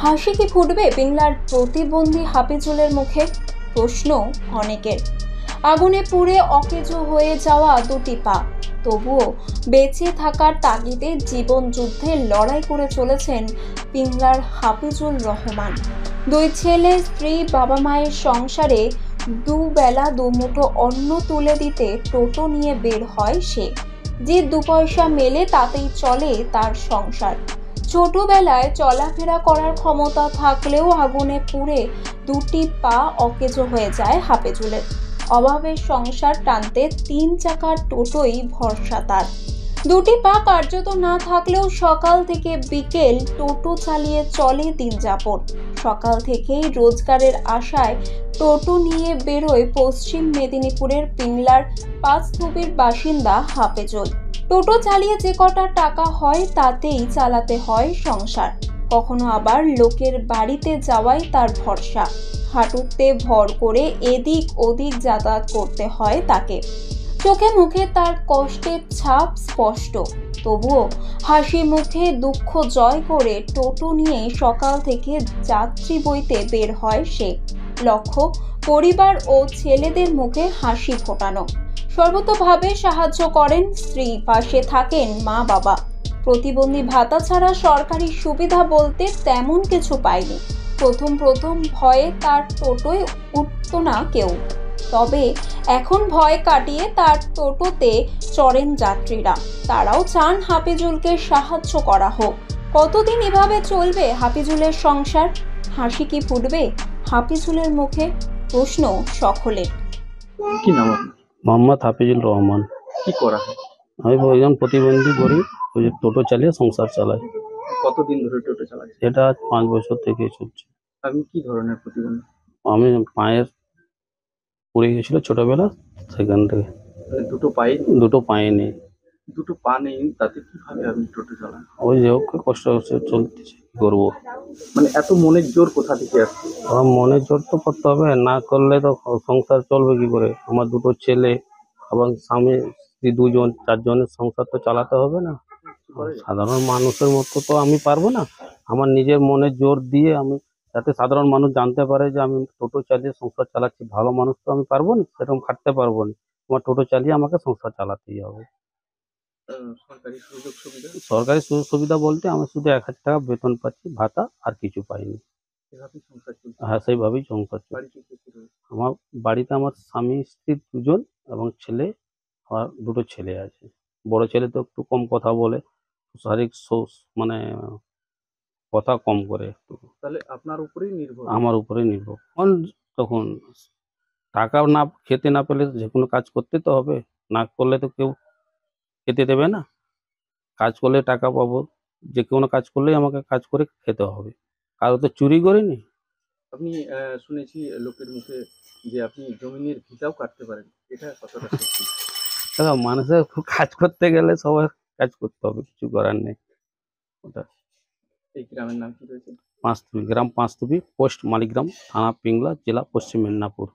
হাসি কি ফুটবে পিংলার প্রতিবন্ধী হাফিজুলের মুখে? প্রশ্ন অনেকের। আগুনে পুড়ে অকেজো হয়ে যাওয়া দুটি পা, তবুও বেঁচে থাকার তাগিদে জীবন যুদ্ধে লড়াই করে চলেছেন পিংলার হাফিজুল রহমান। দুই ছেলে, স্ত্রী, বাবা মায়ের সংসারে দুবেলা দুমুঠো অন্ন তুলে দিতে টোটো নিয়ে বের হয় সে। যে দু পয়সা মেলে তাতেই চলে তার সংসার। ছোটবেলায় চলাফেরা করার ক্ষমতা থাকলেও আগুনে পুড়ে দুটি পা অকেজো হয়ে যায় হাফিজুলের। অভাবের সংসার টানতে 3 চাকার টোটোই ভরসা তার। দুটি পা কার্যত না থাকলেও সকাল থেকে বিকেল টোটো চালিয়ে চলে দিন যাপন। সকাল থেকেই রোজগারের আশায় টোটো নিয়ে বেরোয় পশ্চিম মেদিনীপুরের পিংলার পাঁচথুবির বাসিন্দা হাফিজুল। টোটো চালিয়ে যে কটা টাকা হয় তাতেই চালাতে হয় সংসার। কখনো আবার লোকের বাড়িতে যাওয়াই তার ভরসা। হাঁটুতে ভর করে এদিক ওদিক যাতায়াত করতে হয় তাকে। চোখে মুখে তার কষ্টের ছাপ স্পষ্ট, তবুও হাসি মুখে দুঃখ জয় করে টোটো নিয়ে সকাল থেকে যাত্রী বইতে বের হয় সে। লক্ষ্য পরিবার ও ছেলেদের মুখে হাসি ফোটানো। সর্বতোভাবে সাহায্য করেন স্ত্রী, পাশে থাকেন মা বাবা। প্রতিবন্ধী ভাতা ছাড়া সরকারি সুবিধা বলতে তেমন কিছু পায়নি। প্রথম ভয়ে তার টোটোয় উঠত না কেউ, তবে এখন ভয় কাটিয়ে তার টোটোতে চড়েন যাত্রীরা। তারাও চান হাফিজুলকে সাহায্য করা হোক। কতদিন এভাবে চলবে হাফিজুলের সংসার? হাসি কি ফুটবে হাফিজুলের মুখে? প্রশ্ন সকলের। কি নাম আপনার? মোহাম্মদ হাফিজুল রহমান। কি করা হয়? আমি একজন প্রতিবন্ধী গরিব, ওই যে টোটো চালিয়ে সংসার চালাই। কতদিন ধরে টোটো চালাচ্ছেন? এটা 5 বছর থেকে চলছে। আপনি কি ধরনের প্রতিবন্ধী? আমি পায়ের পড়ে গেছিল ছোটবেলা, সেখান থেকে দুটো পায়ে নেই। দুটো পা নেই, তাতে কিভাবে আপনি টোটো চালান? ওই যে হোক কষ্ট হচ্ছে, চলতেছে, কি করবো? মানে এত মনের জোর কোথা থেকে আসছে? আমার মনের জোর তো করতে হবে, না করলে তো সংসার চলবে কি করে? আমার দুটো ছেলে এবং স্বামী স্ত্রী, 2 জন 4 জনের সংসার তো চালাতে হবে না? সাধারণ মানুষের মতো তো আমি পারবো না। আমার নিজের মনের জোর দিয়ে আমি, যাতে সাধারণ মানুষ জানতে পারে যে আমি টোটো চালিয়ে সংসার চালাচ্ছি। ভালো মানুষ তো আমি পারবো না, সেরকম খাটতে পারবো না। আমার টোটো চালিয়ে আমাকে সংসার চালাতেই হবে। সরকারি সুযোগ সুবিধা বলতে আমি শুধু 1000 টাকা বেতন পাচ্ছি, ভাতা, আর কিছু পাইনি। হ্যাঁ, সেইভাবেই সংসার চলছে। আমার বাড়িতে আমার স্বামী স্ত্রী 2 জন এবং ছেলে, আমার 2টো ছেলে আছে। বড় ছেলে তো একটু কম কথা বলে, শারীরিক মানে কথা কম করে একটু। তাহলে আপনার উপরেই নির্ভর? আমার উপরে নির্ভর। তখন টাকা না খেতে না পেলে যে কোনো কাজ করতে তো হবে, না করলে তো কেউ খেতে দেবে না। কাজ করলে টাকা পাবো, যে কোনো কাজ করলেই আমাকে কাজ করে খেতে হবে। কারো তো চুরি করিনি। আপনি শুনেছি লোকের মুখে যে আপনি জমিনের ভিটাও কাটতে পারেন, এটা কতটা সত্যি? দেখো, মানুষের কাজ করতে গেলে সবার কাজ করতে হবে, কিছু করার নেই। ওটা এই গ্রামের নাম কি রয়েছে? পাঁচতুবি গ্রাম, পাঁচতুবি, পোস্ট মালিগ্রাম, থানা পিংলা, জেলা পশ্চিম মেদিনীপুর।